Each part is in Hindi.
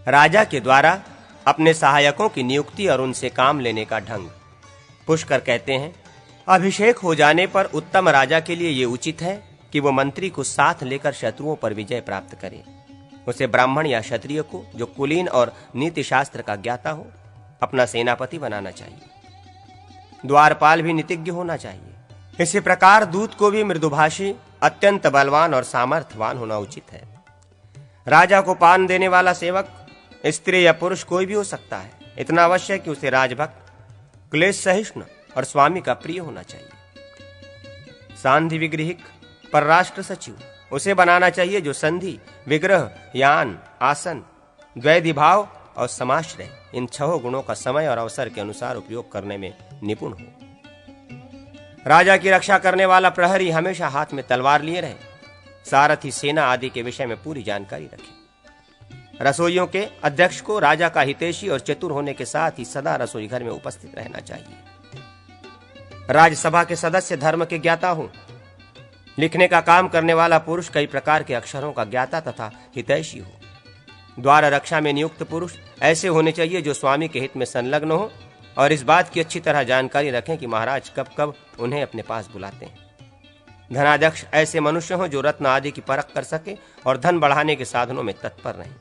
राजा के द्वारा अपने सहायकों की नियुक्ति और उनसे काम लेने का ढंग। पुष्कर कहते हैं, अभिषेक हो जाने पर उत्तम राजा के लिए ये उचित है कि वो मंत्री को साथ लेकर शत्रुओं पर विजय प्राप्त करे। उसे ब्राह्मण या क्षत्रिय को, जो कुलीन और नीति शास्त्र का ज्ञाता हो, अपना सेनापति बनाना चाहिए। द्वारपाल भी नीतिज्ञ होना चाहिए। इसी प्रकार दूत को भी मृदुभाषी, अत्यंत बलवान और सामर्थ्यवान होना उचित है। राजा को पान देने वाला सेवक स्त्री या पुरुष कोई भी हो सकता है। इतना अवश्य कि उसे राजभक्त, क्लेश सहिष्णु और स्वामी का प्रिय होना चाहिए। सांधि विग्रहिक परराष्ट्र सचिव उसे बनाना चाहिए जो संधि, विग्रह, यान, आसन, द्वैधी भाव और समाश्रय, इन 6 गुणों का समय और अवसर के अनुसार उपयोग करने में निपुण हो। राजा की रक्षा करने वाला प्रहरी हमेशा हाथ में तलवार लिए रहे। सारथी सेना आदि के विषय में पूरी जानकारी रखे। रसोइयों के अध्यक्ष को राजा का हितैषी और चतुर होने के साथ ही सदा रसोई घर में उपस्थित रहना चाहिए। राज्यसभा के सदस्य धर्म के ज्ञाता हो। लिखने का काम करने वाला पुरुष कई प्रकार के अक्षरों का ज्ञाता तथा हितैषी हो। द्वार रक्षा में नियुक्त पुरुष ऐसे होने चाहिए जो स्वामी के हित में संलग्न हो और इस बात की अच्छी तरह जानकारी रखें कि महाराज कब कब उन्हें अपने पास बुलाते हैं। धनाध्यक्ष ऐसे मनुष्य हों जो रत्न आदि की परख कर सके और धन बढ़ाने के साधनों में तत्पर रहें।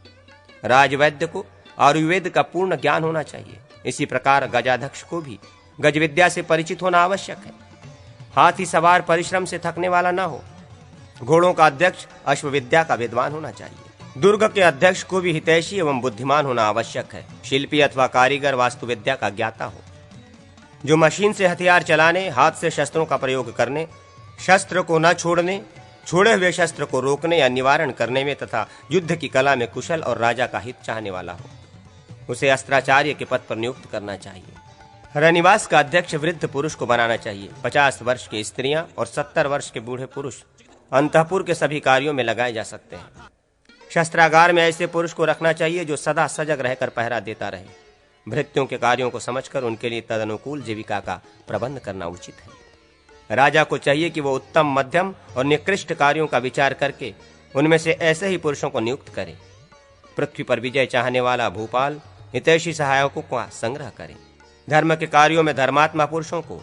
राजवैद्य को आयुर्वेद का पूर्ण ज्ञान होना चाहिए। इसी प्रकार गजाध्यक्ष को भी गज विद्या से परिचित होना आवश्यक है। हाथी सवार परिश्रम से थकने वाला ना हो। घोड़ों का अध्यक्ष अश्व विद्या का विद्वान होना चाहिए। दुर्ग के अध्यक्ष को भी हितैषी एवं बुद्धिमान होना आवश्यक है। शिल्पी अथवा कारीगर वास्तु विद्या का ज्ञाता हो, जो मशीन से हथियार चलाने, हाथ से शस्त्रों का प्रयोग करने, शस्त्र को न छोड़ने, छोड़े हुए शस्त्र को रोकने या निवारण करने में तथा युद्ध की कला में कुशल और राजा का हित चाहने वाला हो। उसे अस्त्राचार्य के पद पर नियुक्त करना चाहिए। रनिवास का अध्यक्ष वृद्ध पुरुष को बनाना चाहिए। 50 वर्ष की स्त्रियां और 70 वर्ष के बूढ़े पुरुष अंतःपुर के सभी कार्यों में लगाए जा सकते हैं। शस्त्रागार में ऐसे पुरुष को रखना चाहिए जो सदा सजग रहकर पहरा देता रहे। भृत्यों के कार्यों को समझकर उनके लिए तदनुकूल जीविका का प्रबंध करना उचित है। राजा को चाहिए कि वो उत्तम, मध्यम और निकृष्ट कार्यों का विचार करके उनमें से ऐसे ही पुरुषों को नियुक्त करे। पृथ्वी पर विजय चाहने वाला भूपाल हितैषी सहायकों का संग्रह करे। धर्म के कार्यों में धर्मात्मा पुरुषों को,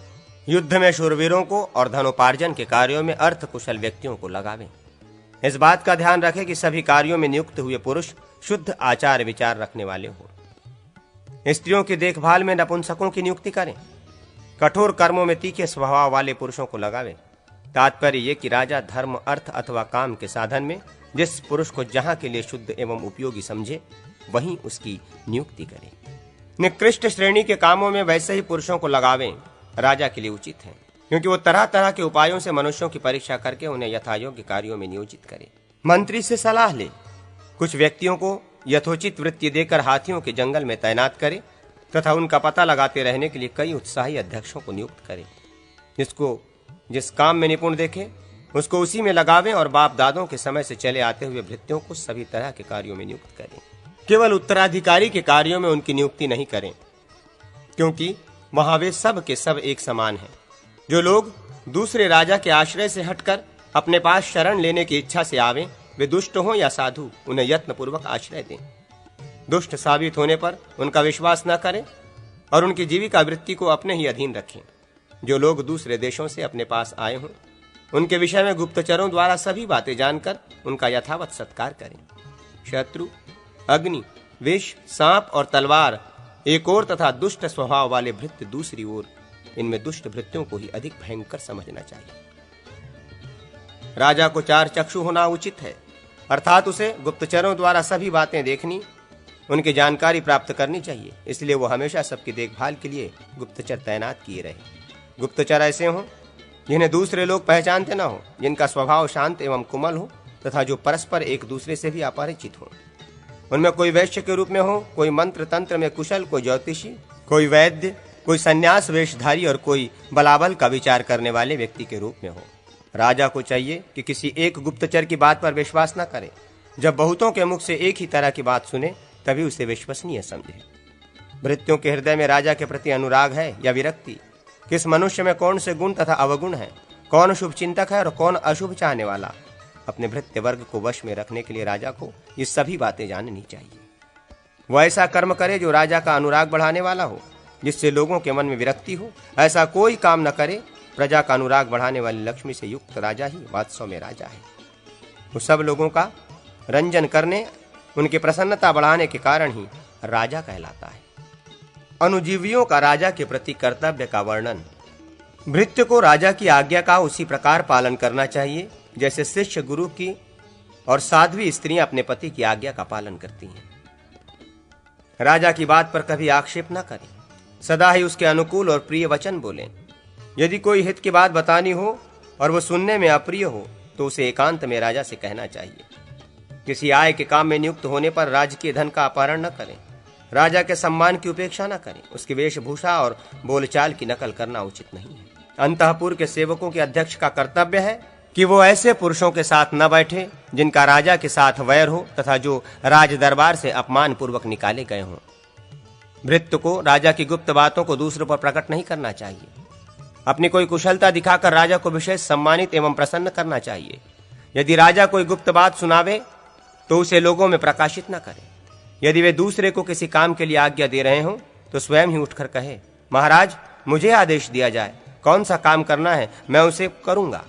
युद्ध में शूरवीरों को और धनोपार्जन के कार्यों में अर्थ कुशल व्यक्तियों को लगावे। इस बात का ध्यान रखें कि सभी कार्यों में नियुक्त हुए पुरुष शुद्ध आचार विचार रखने वाले हों। स्त्रियों की देखभाल में नपुंसकों की नियुक्ति करें। कठोर कर्मों में तीखे स्वभाव वाले पुरुषों को लगावे। तात्पर्य ये कि राजा धर्म, अर्थ अथवा काम के साधन में जिस पुरुष को जहां के लिए शुद्ध एवं उपयोगी समझे वहीं उसकी नियुक्ति करे। निकृष्ट श्रेणी के कामों में वैसे ही पुरुषों को लगावें राजा के लिए उचित है, क्योंकि वो तरह तरह के उपायों से मनुष्यों की परीक्षा करके उन्हें यथायोग्य कार्यों में नियोजित करे। मंत्री से सलाह ले। कुछ व्यक्तियों को यथोचित वृत्ति देकर हाथियों के जंगल में तैनात करे तथा उनका पता लगाते रहने के लिए कई उत्साही अध्यक्षों को नियुक्त करे। जिसको जिस काम में निपुण देखे उसको उसी में लगावें और बाप दादों के समय से चले आते हुए भृत्यों को सभी तरह के कार्यों में नियुक्त करें। केवल उत्तराधिकारी के कार्यों में उनकी नियुक्ति नहीं करें, क्योंकि वहां वे सब के सब एक समान हैं। जो लोग दूसरे राजा के आश्रय से हटकर अपने पास शरण लेने की इच्छा से आवें, वे दुष्ट हों या साधु, उन्हें यत्नपूर्वक आश्रय दें। दुष्ट साबित होने पर उनका विश्वास न करें और उनकी जीविका वृत्ति को अपने ही अधीन रखें। जो लोग दूसरे देशों से अपने पास आए हों, उनके विषय में गुप्तचरों द्वारा सभी बातें जानकर उनका यथावत सत्कार करें। शत्रु, अग्नि, विष, सांप और तलवार एक ओर तथा दुष्ट स्वभाव वाले भृत्य दूसरी ओर, इनमें दुष्ट भृत्यों को ही अधिक भयंकर समझना चाहिए। राजा को 4 चक्षु होना उचित है, अर्थात उसे गुप्तचरों द्वारा सभी बातें देखनी, उनकी जानकारी प्राप्त करनी चाहिए। इसलिए वो हमेशा सबकी देखभाल के लिए गुप्तचर तैनात किए रहे। गुप्तचर ऐसे हों जिन्हें दूसरे लोग पहचानते न हो, जिनका स्वभाव शांत एवं कोमल हो तथा जो परस्पर एक दूसरे से भी अपरिचित हो। उनमें कोई वैश्य के रूप में हो, कोई मंत्र तंत्र में कुशल, कोई ज्योतिषी, कोई वैद्य, कोई सन्यास वेशधारी और कोई बलाबल का विचार करने वाले व्यक्ति के रूप में हो। राजा को चाहिए कि किसी एक गुप्तचर की बात पर विश्वास न करे। जब बहुतों के मुख से एक ही तरह की बात सुने तभी उसे विश्वसनीय समझे। भृत्यों के हृदय में राजा के प्रति अनुराग है या विरक्ति, किस मनुष्य में कौन से गुण तथा अवगुण है, कौन शुभ चिंतक है और कौन अशुभ चाहने वाला, अपने भृत्य वर्ग को वश में रखने के लिए राजा को ये सभी बातें जाननी चाहिए। वह ऐसा कर्म करे जो राजा का अनुराग बढ़ाने वाला हो, जिससे लोगों के मन में विरक्ति हो। ऐसा कोई काम न करे। प्रजा का अनुराग बढ़ाने वाली लक्ष्मी से युक्त राजा ही वास्तव में राजा है। वो सब लोगों का रंजन करने, उनकी प्रसन्नता बढ़ाने के कारण ही राजा कहलाता है। अनुजीवियों का राजा के प्रति कर्तव्य का वर्णन। भृत्य को राजा की आज्ञा का उसी प्रकार पालन करना चाहिए जैसे शिष्य गुरु की और साध्वी स्त्रियां अपने पति की आज्ञा का पालन करती हैं। राजा की बात पर कभी आक्षेप न करें, सदा ही उसके अनुकूल और प्रिय वचन बोलें। यदि कोई हित की बात बतानी हो और वो सुनने में अप्रिय हो तो उसे एकांत में राजा से कहना चाहिए। किसी आय के काम में नियुक्त होने पर राजकीय धन का अपहरण न करें। राजा के सम्मान की उपेक्षा न करें। उसकी वेशभूषा और बोलचाल की नकल करना उचित नहीं है। अंतःपुर के सेवकों के अध्यक्ष का कर्तव्य है कि वो ऐसे पुरुषों के साथ न बैठे जिनका राजा के साथ वैर हो तथा जो राज दरबार से अपमान पूर्वक निकाले गए हों। भृत्य को राजा की गुप्त बातों को दूसरों पर प्रकट नहीं करना चाहिए। अपनी कोई कुशलता दिखाकर राजा को विशेष सम्मानित एवं प्रसन्न करना चाहिए। यदि राजा कोई गुप्त बात सुनावे तो उसे लोगों में प्रकाशित न करे। यदि वे दूसरे को किसी काम के लिए आज्ञा दे रहे हों तो स्वयं ही उठकर कहे, महाराज मुझे आदेश दिया जाए, कौन सा काम करना है मैं उसे करूंगा।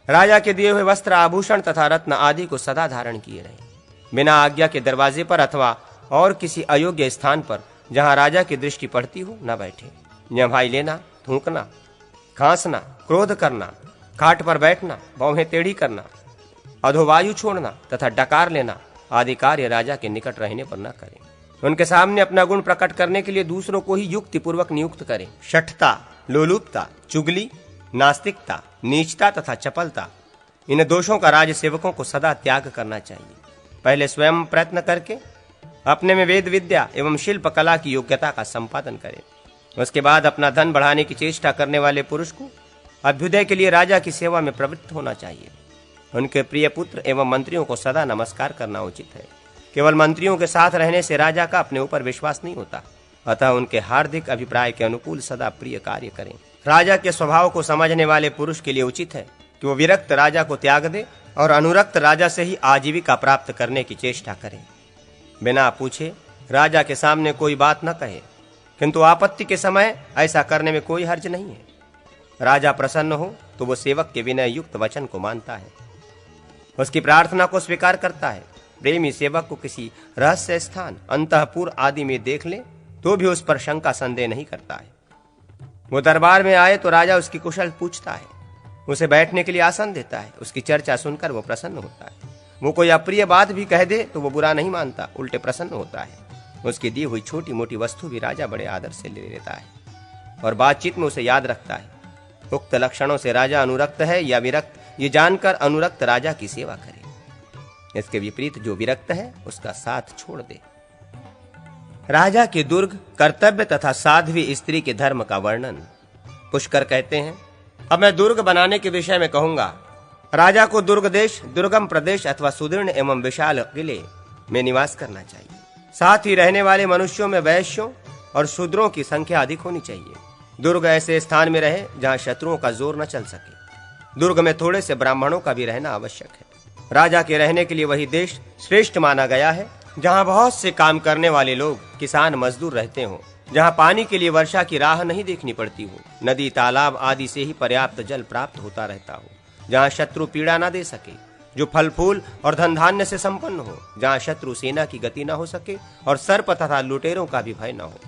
राजा के दिए हुए वस्त्र, आभूषण तथा रत्न आदि को सदा धारण किए रहे। बिना आज्ञा के दरवाजे पर अथवा और किसी अयोग्य स्थान पर जहां राजा की दृष्टि पड़ती हो न बैठे। भाई लेना, थूकना, खांसना, क्रोध करना, खाट पर बैठना, भौहें टेढ़ी करना, अधोवायु छोड़ना तथा डकार लेना आदि कार्य राजा के निकट रहने पर न करें। उनके सामने अपना गुण प्रकट करने के लिए दूसरों को ही युक्ति पूर्वक नियुक्त करें। शठता, लोलुपता, चुगली, नास्तिकता, नीचता तथा चपलता, इन दोषों का राज सेवकों को सदा त्याग करना चाहिए। पहले स्वयं प्रयत्न करके अपने में वेद विद्या एवं शिल्प कला की योग्यता का संपादन करें। उसके बाद अपना धन बढ़ाने की चेष्टा करने वाले पुरुष को अभ्युदय के लिए राजा की सेवा में प्रवृत्त होना चाहिए। उनके प्रिय पुत्र एवं मंत्रियों को सदा नमस्कार करना उचित है। केवल मंत्रियों के साथ रहने से राजा का अपने ऊपर विश्वास नहीं होता, अतः उनके हार्दिक अभिप्राय के अनुकूल सदा प्रिय कार्य करें। राजा के स्वभाव को समझने वाले पुरुष के लिए उचित है कि वो विरक्त राजा को त्याग दे और अनुरक्त राजा से ही आजीविका प्राप्त करने की चेष्टा करे। बिना पूछे राजा के सामने कोई बात न कहे, किंतु आपत्ति के समय ऐसा करने में कोई हर्ज नहीं है। राजा प्रसन्न हो तो वो सेवक के विनय युक्त वचन को मानता है, उसकी प्रार्थना को स्वीकार करता है। प्रेमी सेवक को किसी रहस्य स्थान, अंतःपुर आदि में देख ले तो भी उस पर शंका संदेह नहीं करता है। वो दरबार में आए तो राजा उसकी कुशल पूछता है, उसे बैठने के लिए आसन देता है। उसकी चर्चा सुनकर वो प्रसन्न होता है। वो कोई अप्रिय बात भी कह दे तो वो बुरा नहीं मानता, उल्टे प्रसन्न होता है। उसकी दी हुई छोटी मोटी वस्तु भी राजा बड़े आदर से ले लेता है और बातचीत में उसे याद रखता है। उक्त लक्षणों से राजा अनुरक्त है या विरक्त, ये जानकर अनुरक्त राजा की सेवा करे। इसके विपरीत जो विरक्त है उसका साथ छोड़ दे। राजा के दुर्ग, कर्तव्य तथा साध्वी स्त्री के धर्म का वर्णन। पुष्कर कहते हैं, अब मैं दुर्ग बनाने के विषय में कहूंगा। राजा को दुर्ग देश, दुर्गम प्रदेश अथवा सुदृढ़ एवं विशाल किले में निवास करना चाहिए। साथ ही रहने वाले मनुष्यों में वैश्यों और शूद्रों की संख्या अधिक होनी चाहिए। दुर्ग ऐसे स्थान में रहे जहां शत्रुओं का जोर न चल सके। दुर्ग में थोड़े से ब्राह्मणों का भी रहना आवश्यक है। राजा के रहने के लिए वही देश श्रेष्ठ माना गया है जहां बहुत से काम करने वाले लोग, किसान, मजदूर रहते हों, जहां पानी के लिए वर्षा की राह नहीं देखनी पड़ती हो, नदी, तालाब आदि से ही पर्याप्त जल प्राप्त होता रहता हो, जहां शत्रु पीड़ा न दे सके, जो फल फूल और धन धान्य से संपन्न हो, जहां शत्रु सेना की गति न हो सके और सर्प तथा लुटेरों का भी भय न हो।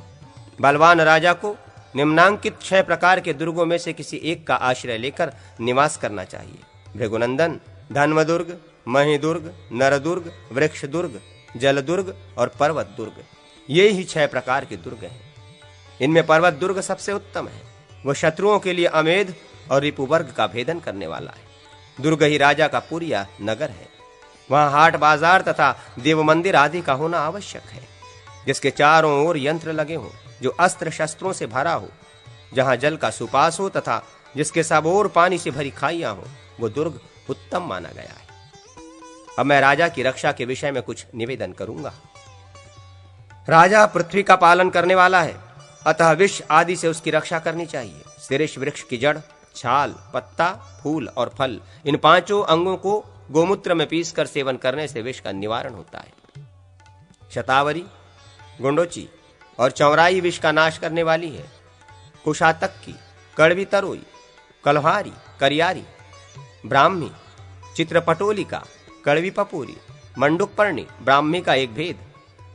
बलवान राजा को निम्नांकित 6 प्रकार के दुर्गों में से किसी एक का आश्रय लेकर निवास करना चाहिए। भृगुनंदन, धन्वदुर्ग, महिदुर्ग, नरदुर्ग, वृक्ष दुर्ग, जल दुर्ग और पर्वत दुर्ग, ये ही 6 प्रकार के दुर्ग हैं। इनमें पर्वत दुर्ग सबसे उत्तम है। वह शत्रुओं के लिए अमेध और रिपुवर्ग का भेदन करने वाला है। दुर्ग ही राजा का पुरिया नगर है। वहां हाट बाजार तथा देव मंदिर आदि का होना आवश्यक है, जिसके चारों ओर यंत्र लगे हों, जो अस्त्र शस्त्रों से भरा हो, जहां जल का सुपास हो तथा जिसके सब ओर पानी से भरी खाइयां हो, वो दुर्ग उत्तम माना गया है। अब मैं राजा की रक्षा के विषय में कुछ निवेदन करूंगा। राजा पृथ्वी का पालन करने वाला है, अतः विष आदि से उसकी रक्षा करनी चाहिए। शीर्ष वृक्ष की जड़, छाल, पत्ता, फूल और फल, इन 5 अंगों को गोमूत्र में पीसकर सेवन करने से विष का निवारण होता है। शतावरी, गुंडोची और चौराई विष का नाश करने वाली है। कुशातक्की, कड़वी तरोई, कलहारी, करियारी, ब्राह्मी, चित्रपटोलिका, कड़वी पपूरी, मंडुकपर्णी, ब्राह्मी का एक भेद,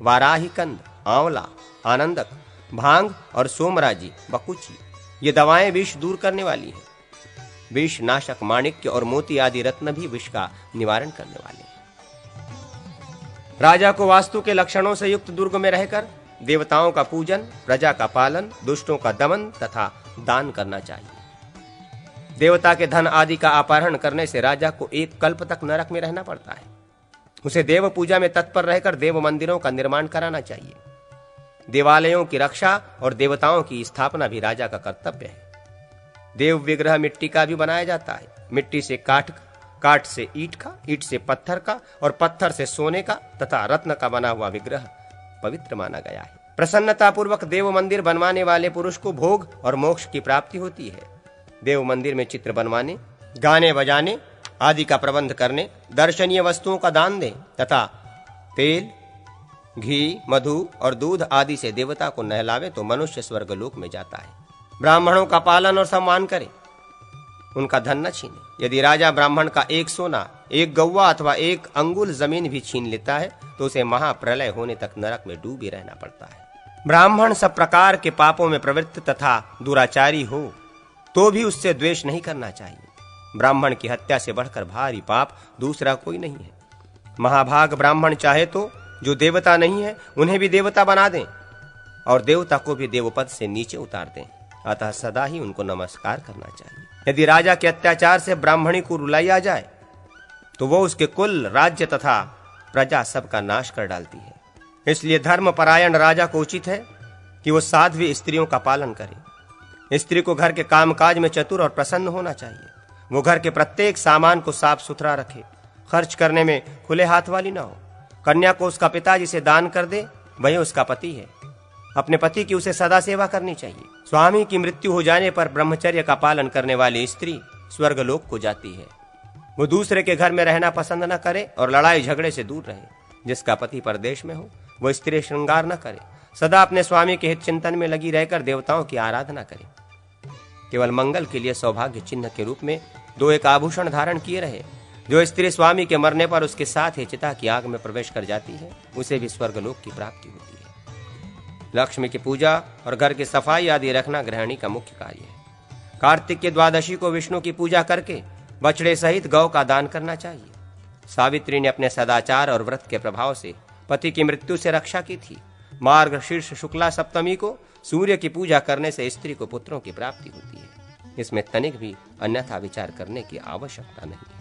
वाराही कंद, आंवला, आनंदक, भांग और सोमराजी, बकुची, ये दवाएं विष दूर करने वाली हैं। विष नाशक माणिक्य और मोती आदि रत्न भी विष का निवारण करने वाले हैं। राजा को वास्तु के लक्षणों से युक्त दुर्ग में रहकर देवताओं का पूजन, प्रजा का पालन, दुष्टों का दमन तथा दान करना चाहिए। देवता के धन आदि का अपहरण करने से राजा को एक कल्प तक नरक में रहना पड़ता है। उसे देव पूजा में तत्पर रहकर देव मंदिरों का निर्माण कराना चाहिए। देवालयों की रक्षा और देवताओं की स्थापना भी राजा का कर्तव्य है। देव विग्रह मिट्टी का भी बनाया जाता है। मिट्टी से काठ, काठ से ईंट का, ईंट से पत्थर का और पत्थर से सोने का तथा रत्न का बना हुआ विग्रह पवित्र माना गया है। प्रसन्नता पूर्वक देव मंदिर बनवाने वाले पुरुष को भोग और मोक्ष की प्राप्ति होती है। देव मंदिर में चित्र बनवाने, गाने बजाने आदि का प्रबंध करने, दर्शनीय वस्तुओं का दान दें तथा तेल, घी, मधु और दूध आदि से देवता को नहलावे तो मनुष्य स्वर्गलोक में जाता है। ब्राह्मणों का पालन और सम्मान करे, उनका धन न छीने। यदि राजा ब्राह्मण का एक सोना, एक गौवा अथवा एक अंगुल जमीन भी छीन लेता है तो उसे महाप्रलय होने तक नरक में डूबे रहना पड़ता है। ब्राह्मण सब प्रकार के पापों में प्रवृत्त तथा दुराचारी हो तो भी उससे द्वेष नहीं करना चाहिए। ब्राह्मण की हत्या से बढ़कर भारी पाप दूसरा कोई नहीं है। महाभाग ब्राह्मण चाहे तो जो देवता नहीं है उन्हें भी देवता बना दें और देवता को भी देवपद से नीचे उतार दें, अतः सदा ही उनको नमस्कार करना चाहिए। यदि राजा के अत्याचार से ब्राह्मणी को रुलाया जाए तो वो उसके कुल, राज्य तथा प्रजा सबका नाश कर डालती है। इसलिए धर्मपरायण राजा को उचित है कि वो साध्वी स्त्रियों का पालन करे। स्त्री को घर के कामकाज में चतुर और प्रसन्न होना चाहिए। वो घर के प्रत्येक सामान को साफ सुथरा रखे, खर्च करने में खुले हाथ वाली ना हो। कन्या को उसका पिता जिसे दान कर दे वही उसका पति है। अपने पति की उसे सदा सेवा करनी चाहिए। स्वामी की मृत्यु हो जाने पर ब्रह्मचर्य का पालन करने वाली स्त्री स्वर्गलोक को जाती है। वो दूसरे के घर में रहना पसंद न करे और लड़ाई झगड़े से दूर रहे। जिसका पति परदेश में हो वो स्त्री श्रृंगार न करे, सदा अपने स्वामी के हित चिंतन में लगी रहकर देवताओं की आराधना करे। केवल मंगल के लिए सौभाग्य चिन्ह के रूप में 2 आभूषण धारण किए रहे। जो स्त्री स्वामी के मरने पर उसके साथ ही चिता की आग में प्रवेश कर जाती है उसे भी स्वर्गलोक की प्राप्ति होती है। लक्ष्मी की पूजा और घर की सफाई आदि रखना गृहिणी का मुख्य कार्य है। कार्तिक की द्वादशी को विष्णु की पूजा करके बछड़े सहित गौ का दान करना चाहिए। सावित्री ने अपने सदाचार और व्रत के प्रभाव से पति की मृत्यु से रक्षा की थी। मार्गशीर्ष शुक्ला सप्तमी को सूर्य की पूजा करने से स्त्री को पुत्रों की प्राप्ति होती है। इसमें तनिक भी अन्यथा विचार करने की आवश्यकता नहीं।